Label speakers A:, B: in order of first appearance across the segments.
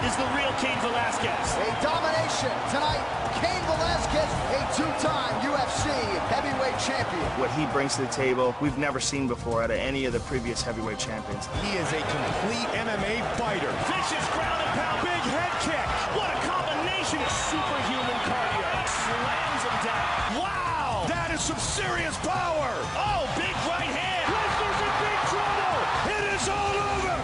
A: is the real Cain Velasquez.
B: A domination tonight. Cain Velasquez, a two-time UFC heavyweight champion.
C: What he brings to the table, we've never seen before out of any of the previous heavyweight champions.
D: He is a complete MMA fighter.
A: Vicious ground and pound, big head kick. What a combination of superhuman cardio. Slams him down. Wow!
D: That is some serious power.
A: Oh, big right hand.
D: Lesnar's in big trouble. It is all over.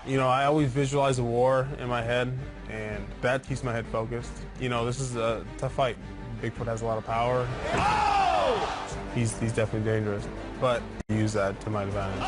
E: You know, I always visualize a war in my head, and that keeps my head focused. You know, this is a tough fight. Bigfoot has a lot of power.
A: Oh!
E: He's definitely dangerous, but I use that to my advantage.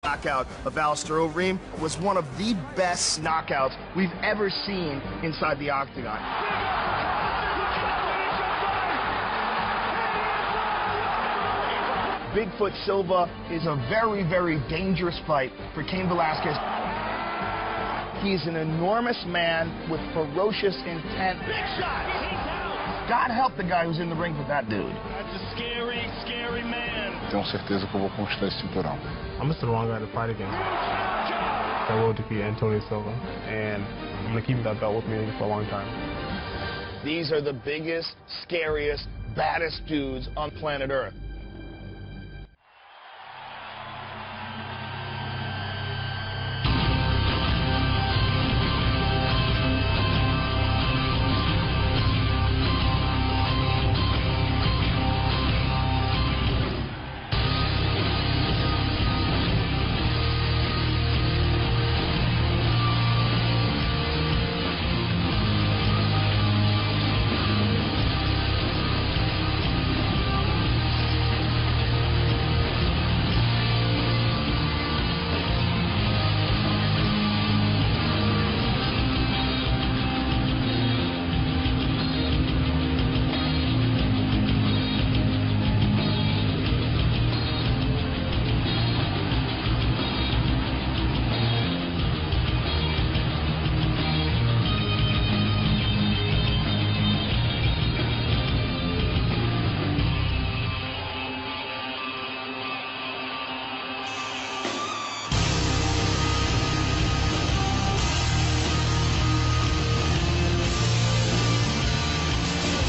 C: Knockout of Alistair Overeem was one of the best knockouts we've ever seen inside the octagon. Bigfoot Silva is a very, very dangerous fight for Cain Velasquez. He's an enormous man with ferocious intent.
A: Big shot. He's out.
C: God help the guy who's in the ring with that dude.
A: That's a scary, scary man.
F: Tenho certeza que eu vou conquistar esse cinturão.
E: I'm just the wrong guy to fight against. I will defeat Antonio Silva, and I'm going to keep that belt with me for a long time.
C: These are the biggest, scariest, baddest dudes on planet Earth.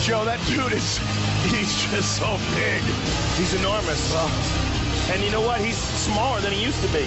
D: Joe, that dude he's just so big.
C: He's enormous. And you know what? He's smaller than he used to be.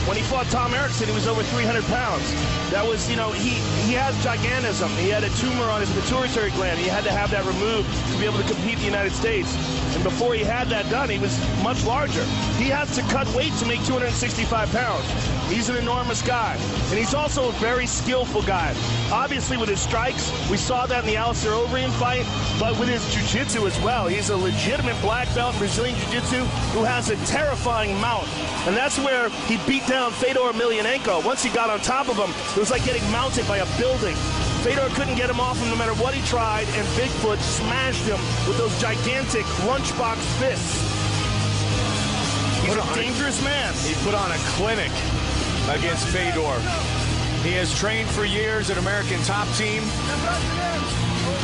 C: When he fought Tom Erickson, he was over 300 pounds. That was, you know, he has gigantism. He had a tumor on his pituitary gland. He had to have that removed to be able to compete in the United States. And before he had that done, he was much larger. He has to cut weight to make 265 pounds. He's an enormous guy. And he's also a very skillful guy. Obviously, with his strikes, we saw that in the Alistair Overeem fight, but with his jiu-jitsu as well. He's a legitimate black belt in Brazilian jiu-jitsu who has a terrifying mount. And that's where he beat down Fedor Emelianenko. Once he got on top of him, it was like getting mounted by a building. Fedor couldn't get him off him no matter what he tried, and Bigfoot smashed him with those gigantic lunchbox fists. He's a dangerous man.
D: He put on a clinic against Fedor. He has trained for years at American Top Team.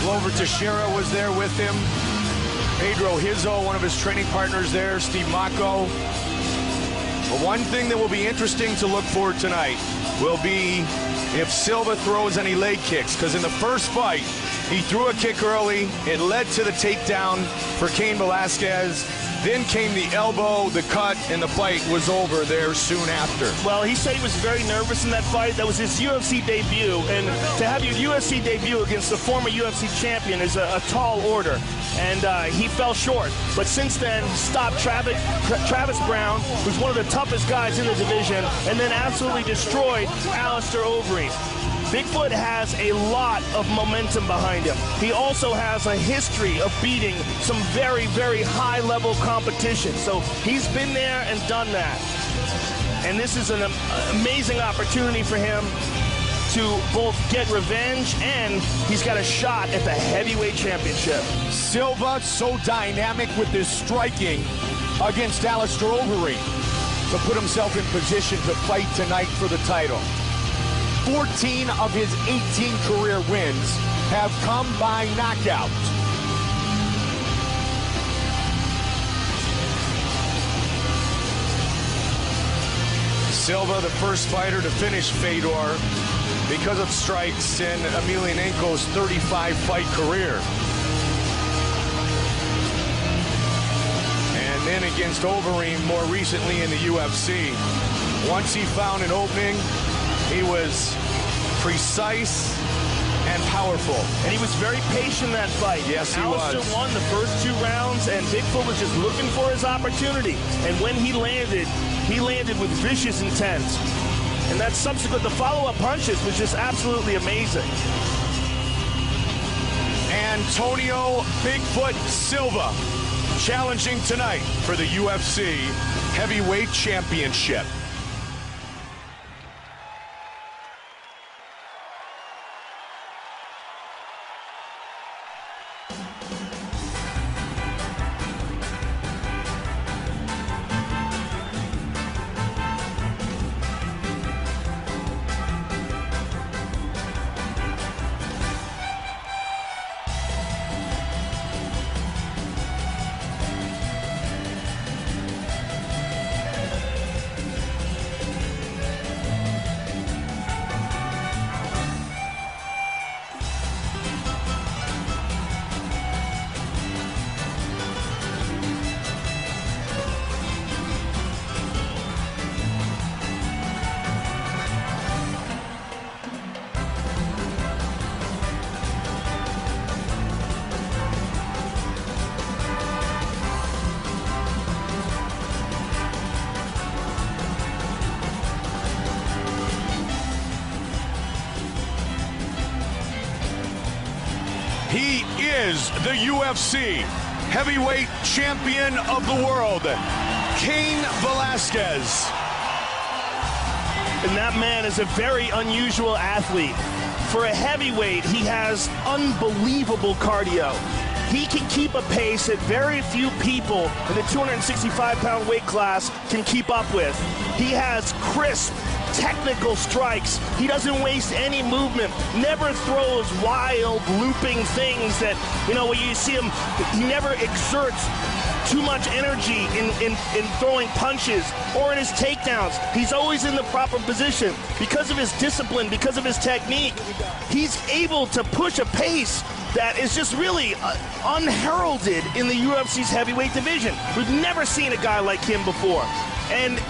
D: Glover Teixeira was there with him. Pedro Hizzo, one of his training partners there, Steve Mocco. But one thing that will be interesting to look for tonight will be if Silva throws any leg kicks, because in the first fight, he threw a kick early. It led to the takedown for Cain Velasquez. Then came the elbow, the cut, and the fight was over there soon after.
C: Well, he said he was very nervous in that fight. That was his UFC debut, and to have your UFC debut against a former UFC champion is a tall order, and he fell short. But since then, stopped Travis Brown, who's one of the toughest guys in the division, and then absolutely destroyed Alistair Overeem. Bigfoot has a lot of momentum behind him. He also has a history of beating some very, very high-level competition. So he's been there and done that. And this is an amazing opportunity for him to both get revenge, and he's got a shot at the heavyweight championship.
D: Silva so dynamic with his striking against Alistair Overeem to put himself in position to fight tonight for the title. 14 of his 18 career wins have come by knockout. Silva, the first fighter to finish Fedor because of strikes in Emelianenko's 35-fight career. And then against Overeem more recently in the UFC. Once he found an opening, he was precise and powerful.
C: And he was very patient in that fight.
D: Yes, he
C: Alistair
D: was.
C: won the first 2 rounds, and Bigfoot was just looking for his opportunity. And when he landed with vicious intent. And that subsequent, the follow-up punches was just absolutely amazing.
D: Antonio Bigfoot Silva challenging tonight for the UFC Heavyweight Championship. He is the UFC Heavyweight Champion of the world, Cain Velasquez.
C: And that man is a very unusual athlete. For a heavyweight, he has unbelievable cardio. He can keep a pace that very few people in the 265-pound weight class can keep up with. He has crisp, technical strikes. He doesn't waste any movement, never throws wild, looping things that, you know, when you see him, he never exerts too much energy in throwing punches or in his takedowns. He's always in the proper position. Because of his discipline, because of his technique, he's able to push a pace that is just really unheralded in the UFC's heavyweight division. We've never seen a guy like him before. And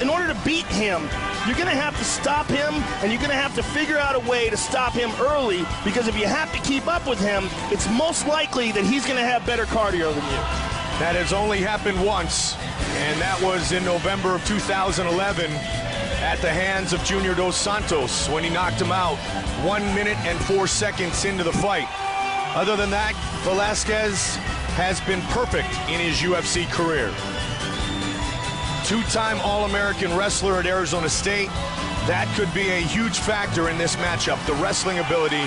C: in order to beat him, you're going to have to stop him, and you're going to have to figure out a way to stop him early, because if you have to keep up with him, it's most likely that he's going to have better cardio than you.
D: That has only happened once, and that was in November of 2011 at the hands of Junior Dos Santos when he knocked him out 1 minute and 4 seconds into the fight. Other than that, Velasquez has been perfect in his UFC career. 2-time All-American wrestler at Arizona State. That could be a huge factor in this matchup, the wrestling ability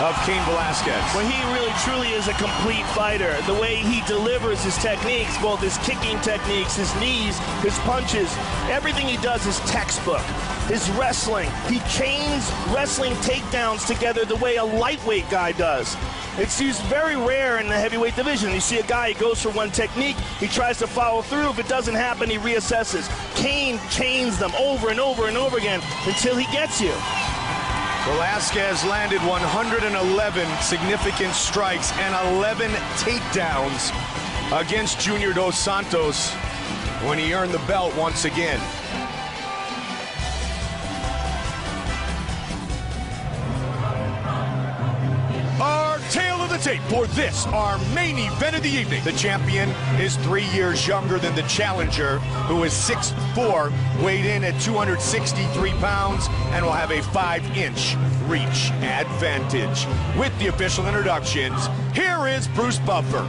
D: of Cain Velasquez.
C: Well, he really truly is a complete fighter. The way he delivers his techniques, both his kicking techniques, his knees, his punches, everything he does is textbook. His wrestling, he chains wrestling takedowns together the way a lightweight guy does. It's used very rare in the heavyweight division. You see a guy, he goes for one technique, he tries to follow through. If it doesn't happen, he reassesses. Cain chains them over and over and over again until he gets you.
D: Velasquez landed 111 significant strikes and 11 takedowns against Junior Dos Santos when he earned the belt once again. Our tale of the tape for this, our main event of the evening. The champion is 3 years younger than the challenger, who is 6'4", weighed in at 263 pounds, and will have a 5-inch reach advantage. With the official introductions, here is Bruce Buffer.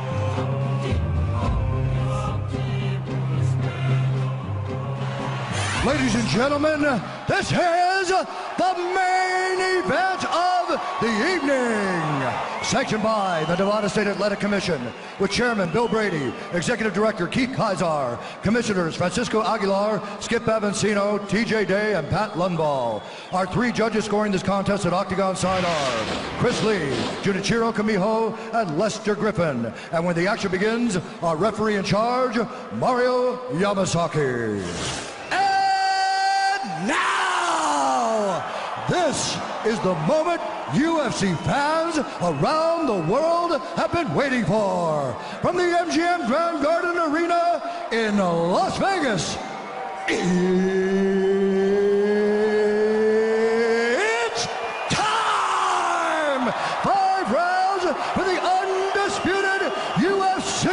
B: Ladies and gentlemen, this is the main event of the evening. Sanctioned by the Nevada State Athletic Commission, with Chairman Bill Brady, Executive Director Keith Kaiser, Commissioners Francisco Aguilar, Skip Avancino, TJ Day, and Pat Lundvall. Our 3 judges scoring this contest at Octagon side are Chris Lee, Junichiro Kamiho, and Lester Griffin. And when the action begins, our referee in charge, Mario Yamasaki. This is the moment UFC fans around the world have been waiting for. From the MGM Grand Garden Arena in Las Vegas, it's time! 5 rounds for the undisputed UFC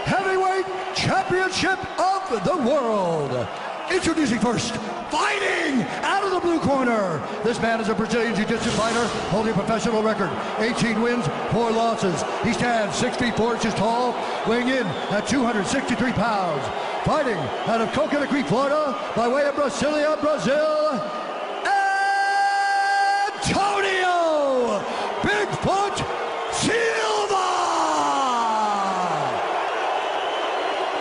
B: Heavyweight Championship of the world. Introducing first, fighting out of the blue corner. This man is a Brazilian Jiu-Jitsu fighter holding a professional record. 18 wins, 4 losses. He stands 6 feet 4 inches tall, weighing in at 263 pounds. Fighting out of Coconut Creek, Florida, by way of Brasilia, Brazil, Antonio Bigfoot Silva!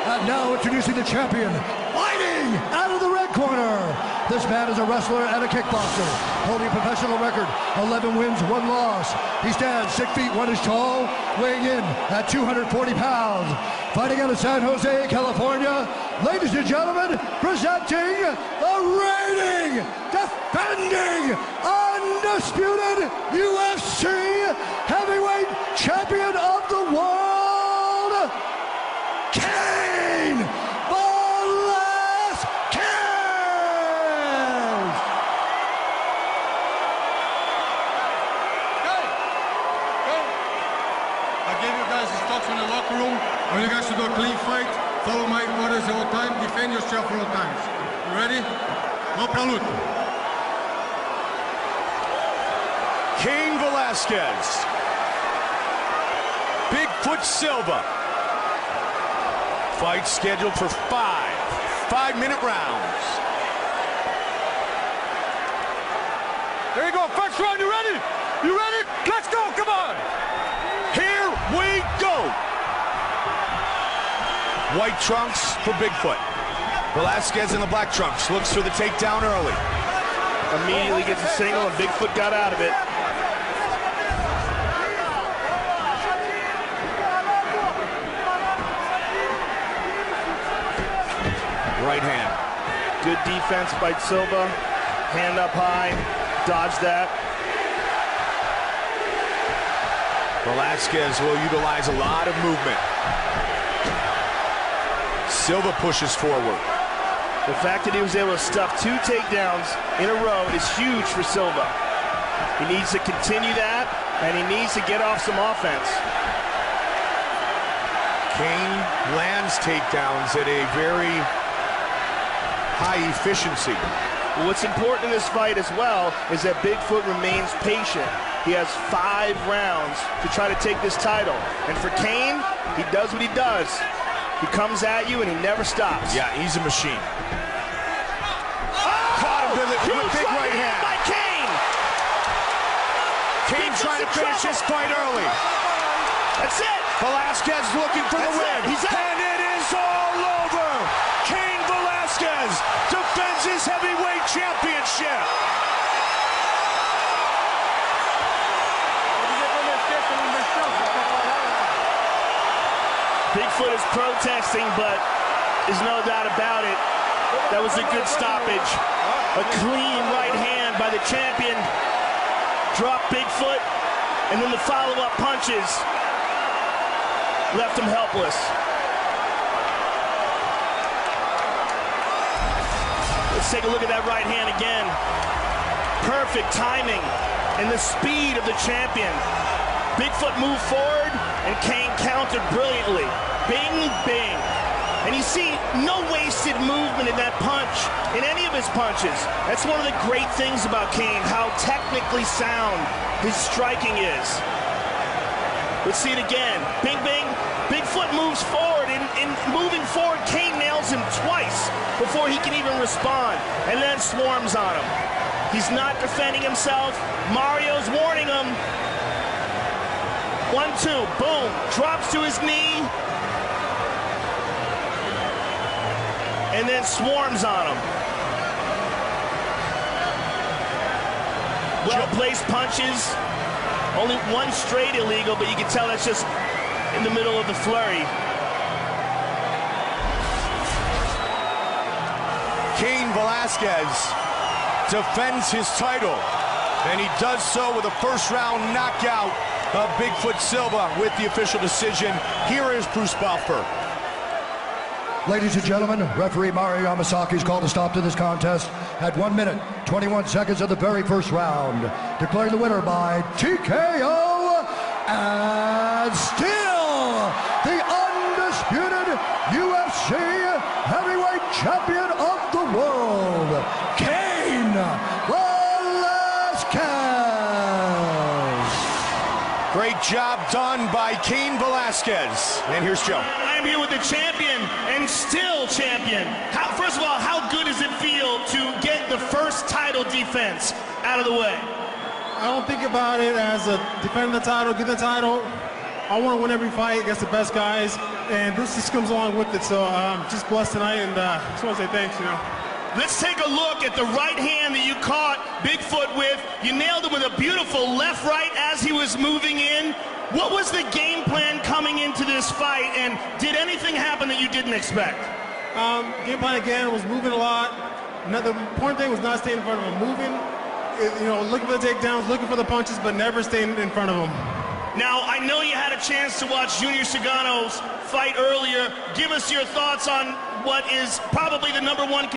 B: And now introducing the champion, fighting out of the red corner. This man is a wrestler and a kickboxer, holding a professional record, 11 wins, 1 loss. He stands 6 feet 1 inch tall, weighing in at 240 pounds. Fighting out of San Jose, California, ladies and gentlemen, presenting the reigning, defending, undisputed UFC Heavyweight Champion of the World, Cain Velasquez!
G: I gave you guys instructions in the locker room. I want you guys to do a clean fight. Follow my orders all the time. Defend yourself all the times. You ready? Vamos pra luta.
D: Cain Velasquez. Bigfoot Silva. Fight scheduled for 5-minute rounds.
G: There you go. First round. You ready? You ready? Let's go. Come on.
D: Here we go. White trunks for Bigfoot. Velasquez in the black trunks. Looks for the takedown early.
C: Immediately gets a single, and Bigfoot got out of it.
D: Right hand.
C: Good defense by Silva. Hand up high. Dodge that.
D: Velasquez will utilize a lot of movement. Silva pushes forward.
C: The fact that he was able to stuff 2 takedowns in a row is huge for Silva. He needs to continue that, and he needs to get off some offense.
D: Cain lands takedowns at a very high efficiency.
C: What's important in this fight as well is that Bigfoot remains patient. He has 5 rounds to try to take this title. And for Cain, he does what he does. He comes at you and he never stops.
D: Yeah, he's a machine. Caught him with a big right hand.
C: By Cain.
D: Cain trying to finish his fight early.
C: That's it.
D: Velasquez looking for the win. And it is all over. Cain Velasquez defends his heavyweight championship.
C: Bigfoot is protesting, but there's no doubt about it. That was a good stoppage. A clean right hand by the champion. Dropped Bigfoot, and then the follow-up punches left him helpless. Let's take a look at that right hand again. Perfect timing and the speed of the champion. Bigfoot moved forward, and Cain countered brilliantly. Bing, bing. And you see no wasted movement in that punch, in any of his punches. That's one of the great things about Cain, how technically sound his striking is. Let's see it again. Bing, bing. Bigfoot moves forward, and moving forward, Cain nails him twice before he can even respond, and then swarms on him. He's not defending himself. Mario's warning him. 1-2, boom, drops to his knee, and then swarms on him. Well-placed punches, only 1 straight illegal, but you can tell that's just in the middle of the flurry.
D: Cain Velasquez defends his title And he does so with a first-round knockout of Bigfoot Silva with the official decision. Here is Bruce Buffer.
B: Ladies and gentlemen, referee Mario Yamasaki's called a stop to this contest at 1 minute, 21 seconds of the very first round, declaring the winner by TKO and still the undisputed UFC heavyweight champion of the world, Cain Velasquez.
D: Great job done by Cain Velasquez. And here's Joe.
C: I am here with the champion and still champion. First of all, how good does it feel to get the first title defense out of the way?
E: I don't think about it as a defend the title, get the title. I want to win every fight against the best guys, and this just comes along with it. So I'm just blessed tonight, and just want to say thanks, you know.
C: Let's take a look at the right hand that you caught Bigfoot with. You nailed him with a beautiful left-right as he was moving in. What was the game plan coming into this fight, and did anything happen that you didn't expect?
E: Game plan again was moving a lot. The important thing was not staying in front of him. Moving, you know, looking for the takedowns, looking for the punches, but never staying in front of him.
C: Now, I know you had a chance to watch Junior Sagano's fight earlier. Give us your thoughts on what is probably the #1